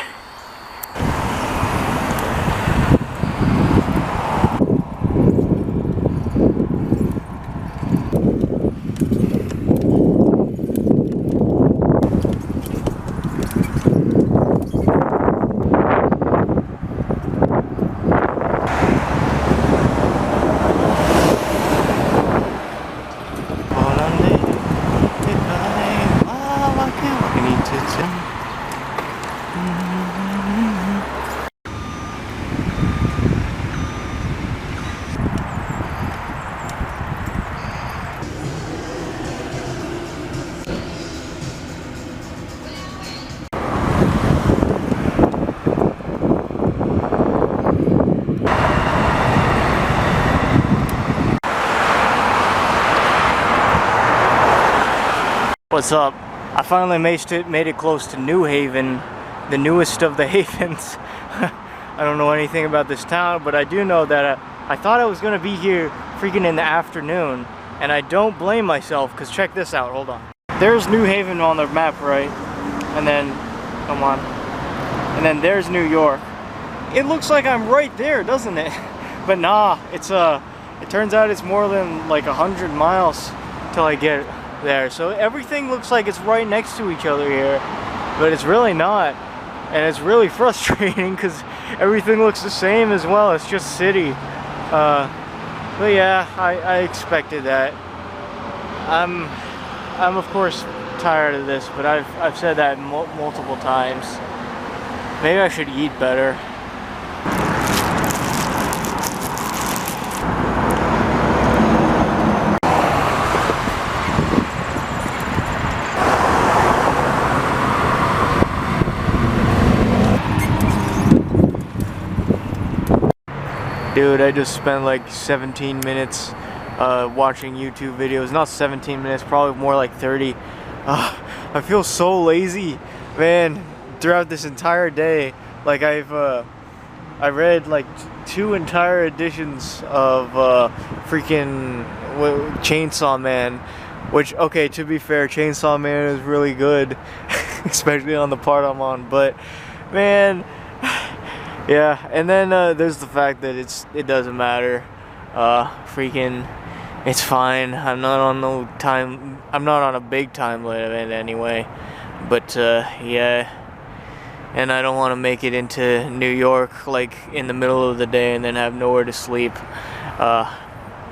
What's up? I finally made it close to New Haven, the newest of the havens. I don't know anything about this town, but I do know that I thought I was gonna be here freaking in the afternoon, and I don't blame myself, because check this out, hold on. There's New Haven on the map, right? And then, come on. And then there's New York. It looks like I'm right there, doesn't it? But nah, it turns out it's more than like 100 miles till I get there. So everything looks like it's right next to each other here, but it's really not. And it's really frustrating because everything looks the same as well. It's just city. But yeah, I expected that. I'm of course tired of this, but I've said that multiple times. Maybe I should eat better. Dude, I just spent like 17 minutes watching YouTube videos. Not 17 minutes, probably more like 30. I feel so lazy, man, throughout this entire day. Like I read like 2 entire editions of freaking Chainsaw Man, which, okay, to be fair, Chainsaw Man is really good, especially on the part I'm on, but man, yeah. And then there's the fact that it doesn't matter. Freaking, it's fine. I'm not on no time. I'm not on a big time limit anyway. But yeah. And I don't want to make it into New York like in the middle of the day and then have nowhere to sleep.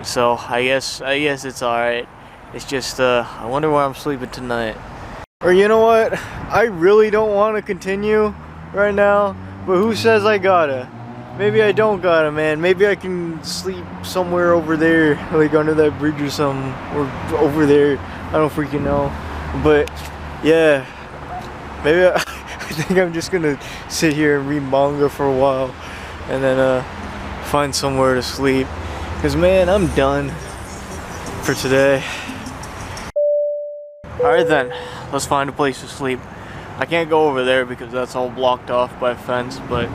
So I guess it's all right. It's just I wonder where I'm sleeping tonight. Or you know what? I really don't want to continue right now. But who says I gotta? Maybe I don't gotta, man. Maybe I can sleep somewhere over there, like under that bridge or something, or over there. I don't freaking know. But yeah, maybe I think I'm just gonna sit here and read manga for a while, and then find somewhere to sleep. Cause man, I'm done for today. All right then, let's find a place to sleep. I can't go over there because that's all blocked off by a fence, but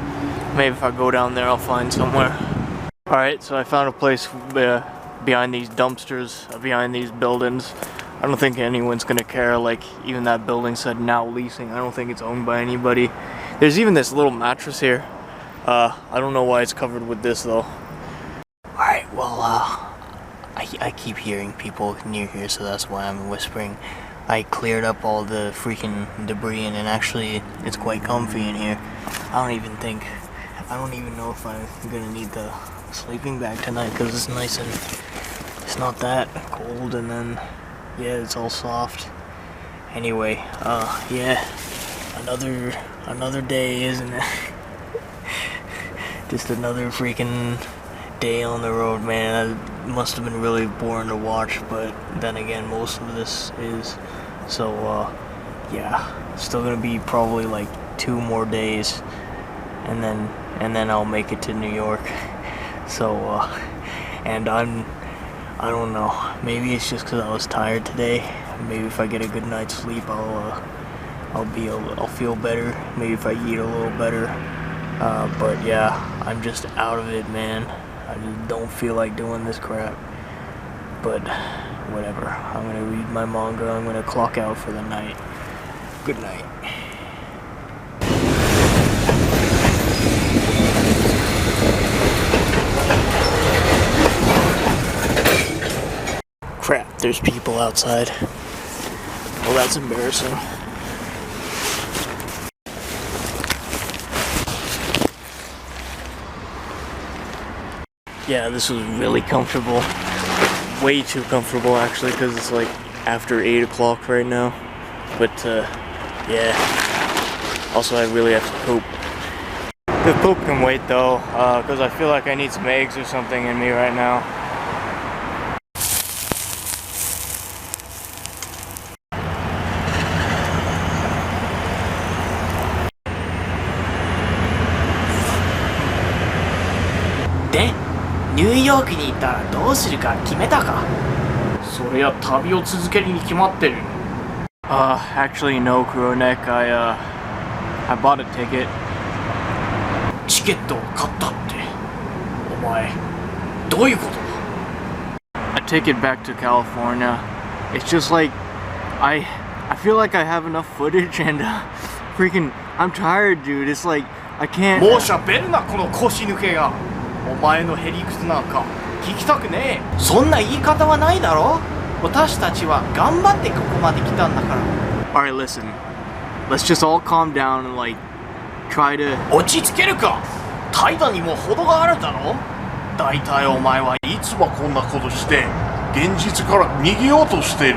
maybe if I go down there I'll find somewhere. Alright, so I found a place behind these dumpsters, behind these buildings. I don't think anyone's gonna care, like even that building said now leasing. I don't think it's owned by anybody. There's even this little mattress here. I don't know why it's covered with this though. Alright, well I keep hearing people near here, so that's why I'm whispering. I cleared up all the freaking debris and actually it's quite comfy in here. I don't even know if I'm gonna need the sleeping bag tonight because it's nice and it's not that cold, and then yeah, it's all soft. Anyway, yeah, another day, isn't it? Just another freaking day on the road, man. That must have been really boring to watch, but then again, most of this is. So yeah, still gonna be probably like 2 more days, and then I'll make it to New York. So and I don't know, maybe it's just because I was tired today. Maybe if I get a good night's sleep, I'll feel better. Maybe if I eat a little better. But yeah, I'm just out of it, man. I just don't feel like doing this crap. But whatever, I'm gonna read my manga, I'm gonna clock out for the night. Good night. Crap, there's people outside. Well, that's embarrassing. Yeah, this was really comfortable. Way too comfortable, actually, because it's like after 8 o'clock right now. But, yeah. Also, I really have to poop. The poop can wait, though, because I feel like I need some eggs or something in me right now. De?ニューヨークに行ったらどうするか決めたか？そりゃ旅を続けるに決まってる。Actually, no, Kuronek. I bought a ticket. チケットを買ったって。お前、どういうことだ？ A ticket back to California. It's just like, I feel like I have enough footage and, freaking, I'm tired, dude. It's like, I can't. もうしゃべるな、この腰抜けが。お前のへりくつなんか聞きたくねえ。そんな言い方はないだろ。私たちは頑張ってここまで来たんだから。Alright, listen. Let's just all calm down and like try to. 落ち着けるか。態度にも程があるだろ。だいたいお前はいつもこんなことして現実から逃げようとしてる。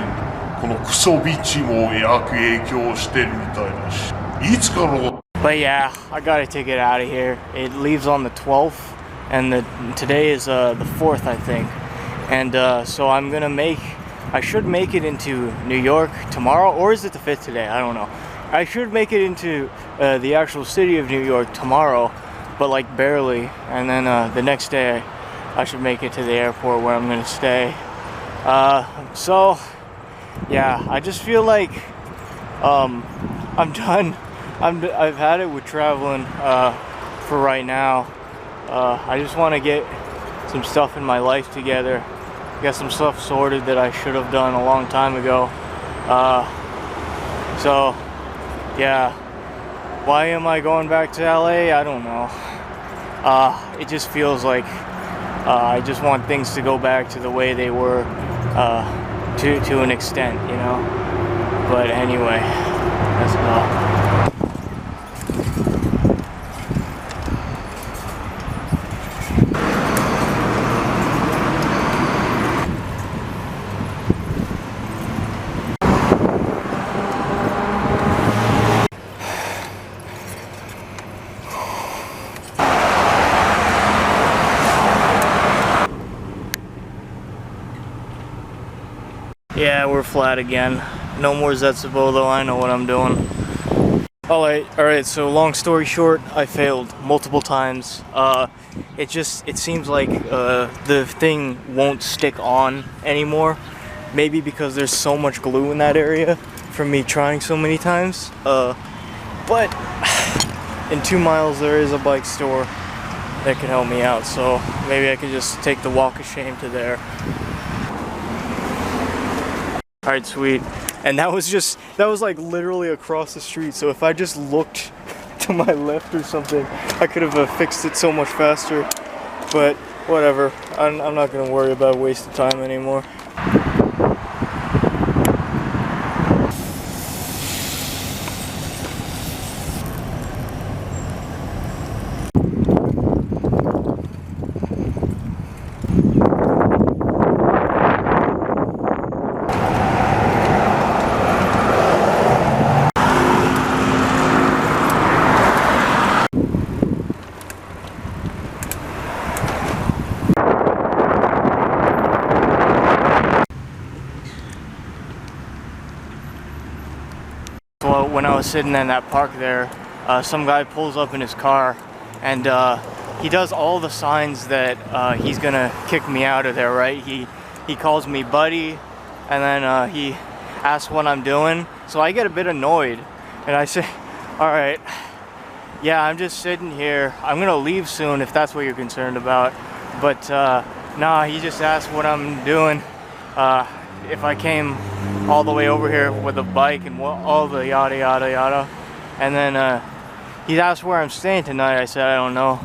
このクソビッチも悪影響してるみたいだし、いつから。 But yeah, I got a ticket out of here. It leaves on the 12th, and today is the 4th, I think. And so I should make it into New York tomorrow, or is it the 5th today? I don't know. I should make it into the actual city of New York tomorrow, but like barely. And then the next day, I should make it to the airport where I'm gonna stay. So yeah, I just feel like I'm done. I've had it with traveling for right now. I just want to get some stuff in my life together, get some stuff sorted that I should have done a long time ago. So yeah, why am I going back to LA? I don't know. It just feels like I just want things to go back to the way they were, to an extent, you know. But anyway, let's go. Yeah, we're flat again. No more Zetsubo though, I know what I'm doing. Alright, so long story short, I failed multiple times. It seems like the thing won't stick on anymore. Maybe because there's so much glue in that area from me trying so many times. But in 2 miles there is a bike store that can help me out, so maybe I could just take the walk of shame to there. Alright, sweet. And that was like literally across the street, so if I just looked to my left or something, I could have fixed it so much faster. But whatever, I'm not gonna worry about wasted time anymore. Well, when I was sitting in that park there, some guy pulls up in his car, and he does all the signs that he's gonna kick me out of there, right? He calls me buddy, and then he asks what I'm doing, so I get a bit annoyed, and I say, alright, yeah, I'm just sitting here, I'm gonna leave soon if that's what you're concerned about, but nah, he just asked what I'm doing, if I came all the way over here with a bike and all the yada yada yada. And then he asked where I'm staying tonight. I said I don't know.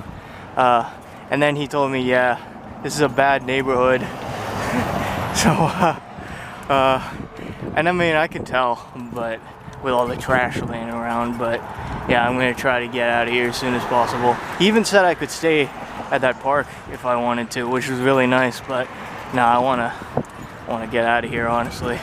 And then he told me, yeah, this is a bad neighborhood. So, and I mean, I can tell, but with all the trash laying around, but yeah, I'm gonna try to get out of here as soon as possible. He even said I could stay at that park if I wanted to, which was really nice, but no, I wanna get out of here, honestly.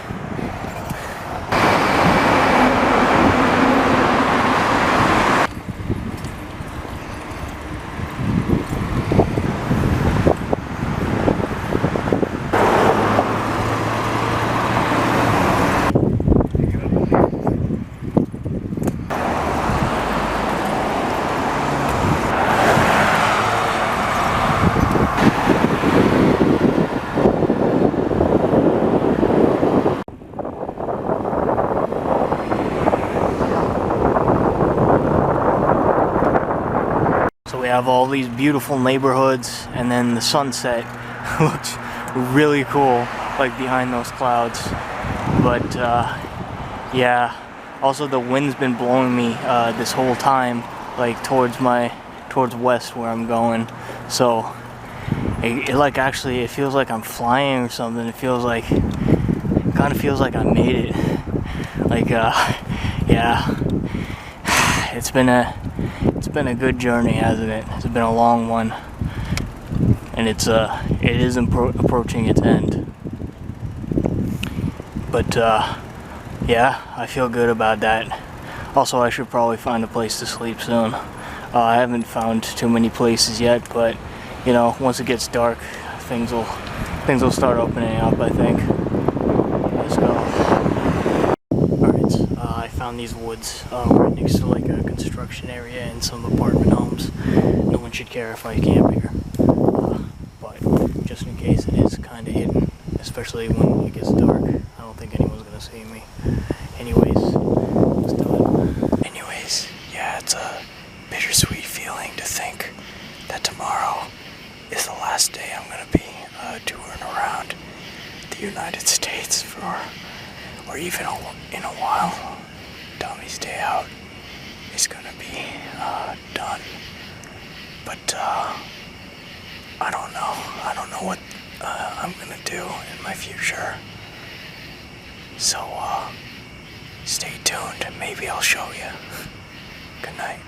We have all these beautiful neighborhoods, and then the sunset looks really cool, like behind those clouds. But yeah, also the wind's been blowing me this whole time, like towards west where I'm going. So it like actually it feels like I'm flying or something. It kind of feels like I made it. Like yeah, it's been a good journey, hasn't it? It's been a long one, and it is approaching its end. But yeah, I feel good about that. Also, I should probably find a place to sleep soon. I haven't found too many places yet, but you know, once it gets dark, things will start opening up, I think. Let's go. Alright, I found these woods right next to like a construction area and some apartment homes. No one should care if I camp here, but just in case, it is kind of hidden, especially when it gets dark. I don't think anyone's gonna see me. Anyways, let's do it. Anyways, yeah, it's a bittersweet feeling to think that tomorrow is the last day I'm gonna be touring around the United States for, or even in a while. Tommy's day out is gonna be done, but I don't know what I'm gonna do in my future. So stay tuned and maybe I'll show you. Good night.